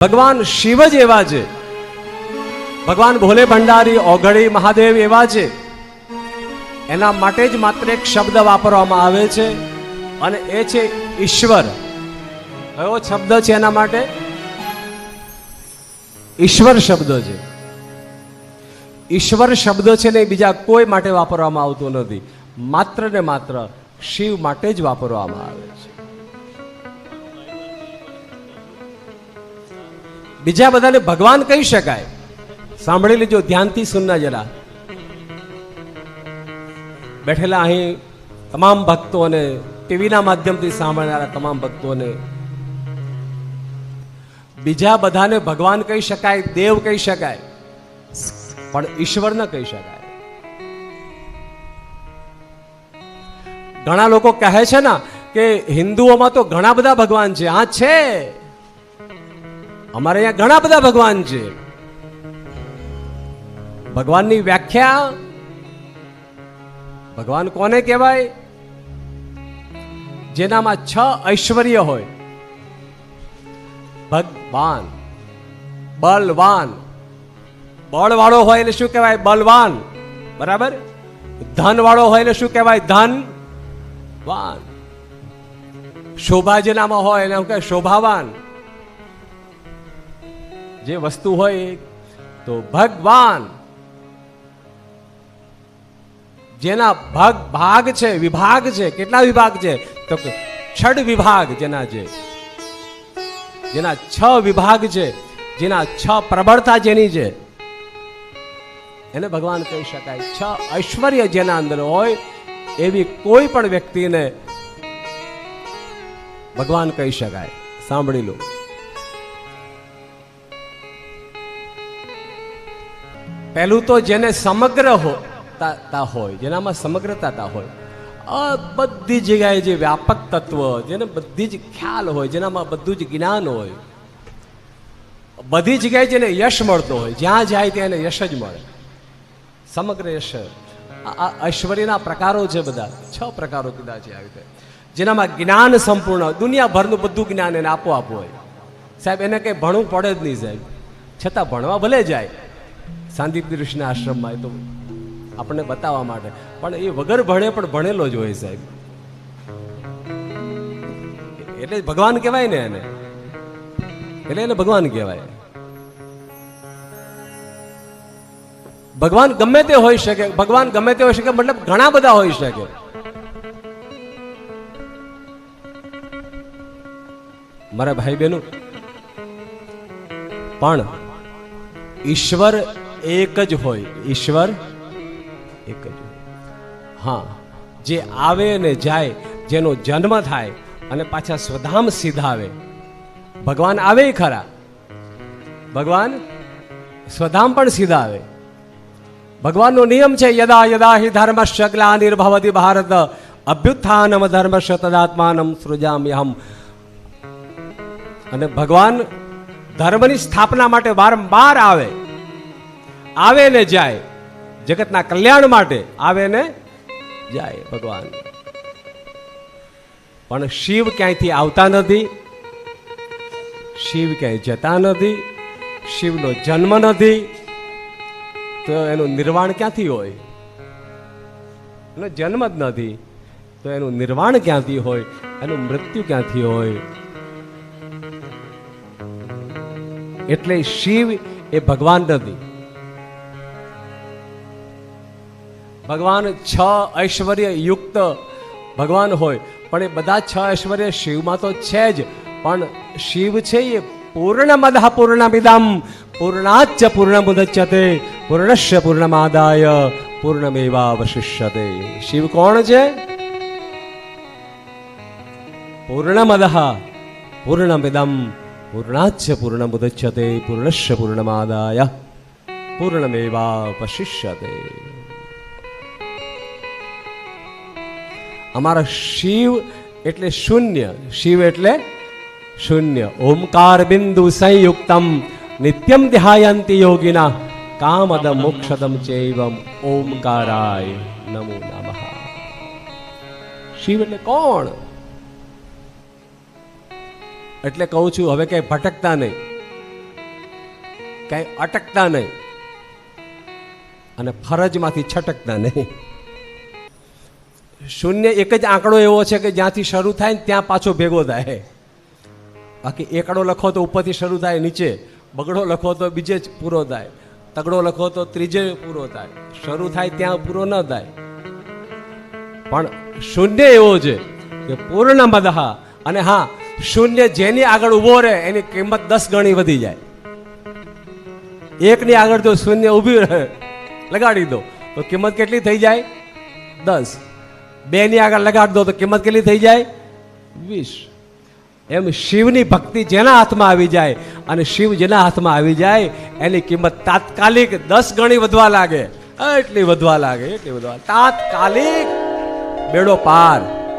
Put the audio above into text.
ભગવાન શિવ જ એવા છે, ભગવાન ભોલે ભંડારી ઓગળી મહાદેવ એવા છે. એના માટે જ માત્ર એક શબ્દ વાપરવામાં આવે છે અને એ છે ઈશ્વર. કયો શબ્દ છે એના માટે? ઈશ્વર શબ્દ છે. ઈશ્વર શબ્દ છે ને બીજા કોઈ માટે વાપરવામાં આવતો નથી, માત્ર ને માત્ર શિવ માટે જ વાપરવામાં આવે છે. બીજા બધાને ભગવાન કહી શકાય. સાંભળી લેજો, ધ્યાનથી સુનના જરા. બેઠેલા અહીં તમામ ભક્તોને, ટીવીના માધ્યમથી સાંભળનારા તમામ ભક્તોને, બીજા બધાને ભગવાન કહી શકાય, દેવ કહી શકાય, પણ ઈશ્વર ન કહી શકાય. ઘણા લોકો કહે છે ને કે હિન્દુઓમાં તો ઘણા બધા ભગવાન છે. હા છે, અમારે અહીંયા ઘણા બધા ભગવાન છે. ભગવાનની વ્યાખ્યા, ભગવાન કોને કહેવાય? જેનામાં 6 ઐશ્વર્ય હોય. ભગવાન બલવાન, બળ વાળો હોય એટલે શું કહેવાય? બલવાન. બરાબર. ધન વાળો હોય એટલે શું કહેવાય? ધનવાન. શોભા જેનામાં હોય એને કહેવાય શોભાવાન. જે વસ્તુ હોય તો ભગવાન. જેના ભાગ છે, વિભાગ છે. કેટલા વિભાગ છે? તો 6 વિભાગ જેના છે, જેના 6 વિભાગ છે, જેના 6 પ્રબળતા જેની છે, એને ભગવાન કહી શકાય. 6 ઐશ્વર્ય જેના અંદર હોય એવી કોઈ પણ વ્યક્તિને ભગવાન કહી શકાય. સાંભળી લો. પહેલું તો જેને સમગ્ર હોય, જેનામાં સમગ્રતા હોય, બધી જગ્યાએ જે વ્યાપક તત્વ, જેને બધી જ ખ્યાલ હોય, જેનામાં બધું જ જ્ઞાન હોય, બધી જગ્યાએ જેને યશ મળતો હોય, જ્યાં જાય ત્યાં એને યશ જ મળે. સમગ્ર યશ. આ ઐશ્વર્યના પ્રકારો છે બધા. 6 પ્રકારો કીધા છે આવી રીતે. જેનામાં જ્ઞાન સંપૂર્ણ, દુનિયાભરનું બધું જ્ઞાન એને આપોઆપ હોય. સાહેબ એને કંઈ ભણવું પડે જ નહીં સાહેબ, છતાં ભણવા ભલે જાય શાંતિપુર ઋષિના આશ્રમમાં, એ તો આપણને બતાવવા માટે, પણ એ વગર ભણે પણ ભણેલો જ હોય સાહેબ. એટલે ભગવાન કહેવાય ને એને, એટલે એને ભગવાન કહેવાય. ભગવાન ગમે તે હોઈ શકે, ભગવાન ગમે તે હોઈ શકે, મતલબ ઘણા બધા હોઈ શકે. મારા ભાઈ બહેનો, પણ ઈશ્વર એક જ હોય. ઈશ્વર એક જ હોય. હા, જે આવે ને જાય, જેનો જન્મ થાય અને પાછા સ્વધામ સીધા આવે. ભગવાન આવે ખરા, ભગવાન સ્વધામ પણ સીધા આવે. ભગવાનનો નિયમ છે, યદા યદા હિ ધર્મસ્ય ગ્લાનિર્ભવતિ ભારત અભ્યુત્થાનમ ધર્મસ્ય તદાત્માનમ સૃજામ્યહમ. અને ભગવાન ધર્મની સ્થાપના માટે વારંવાર આવે ને જાય. જગતના કલ્યાણ માટે આવે ને જાય ભગવાન. પણ શિવ ક્યાંયથી આવતા નથી, શિવ ક્યાંય જતા નથી, શિવનો જન્મ નથી, તો એનું નિર્વાણ ક્યાંથી હોય? એનો જન્મ જ નથી તો એનું નિર્વાણ ક્યાંથી હોય? એનું મૃત્યુ ક્યાંથી હોય? એટલે શિવ એ ભગવાન નથી. ભગવાન 6 ઐશ્વર્ય યુક્ત ભગવાન હોય, પણ એ બધા 6 ઐશ્વર્ય શિવમાં તો છે જ. પણ શિવ છે એ પૂર્ણમદઃ પૂર્ણમિદં પૂર્ણાચ્ચ પૂર્ણમુદચ્યતે પૂર્ણસ્ય પૂર્ણમાદાય પૂર્ણમેવાવશિષ્યતે. શિવ કોણ છે? પૂર્ણમદઃ પૂર્ણમિદં પૂર્ણાચ્ય પૂર્ણમુદચ્યતે પૂર્ણસ્ય પૂર્ણમાદાય પૂર્ણમેવાવશિષ્યતે. અમારા શિવ એટલે શૂન્ય. શિવ એટલે શૂન્ય. ઓમકાર બિંદુ સંયુક્તમ નિત્યમ ધ્યાયંતિ યોગિના કામદ મોક્ષદમ ચૈવમ ઓમકારાય નમો નમઃ. શિવ એટલે કોણ? એટલે કહું છું હવે કઈ ભટકતા નહીં. કઈ અટકતા નહીં અને ફરજમાંથી છટકતા નહીં. શૂન્ય એક જ આંકડો એવો છે કે જ્યાંથી શરૂ થાય ને ત્યાં પાછો ભેગો થાય. બાકી એકડો લખો તો ઉપરથી શરૂ થાય નીચે, બગડો લખો તો બીજે જ પૂરો થાય, તગડો લખો તો ત્રીજે પૂરો થાય, શરૂ થાય ત્યાં પૂરો ન થાય. પણ શૂન્ય એવો છે કે પૂર્ણ મદહ. અને હા, શૂન્ય જેની આગળ ઊભો રહે એની કિંમત 10 ગણી વધી જાય. એકની આગળ જો શૂન્ય ઊભી રહે લગાડી દો તો કિંમત કેટલી થઈ જાય? 10. 2 ની આગળ લગાડી દો તો કિંમત કેટલી થઈ જાય? 20. એમ શિવની ભક્તિ જેના હાથમાં આવી જાય અને શિવ જેના હાથમાં આવી જાય એની કિંમત તાત્કાલિક 10 ગણી વધવા લાગે. એટલી વધવા લાગે, એટલી વધવા, તાત્કાલિક બેડો પાર.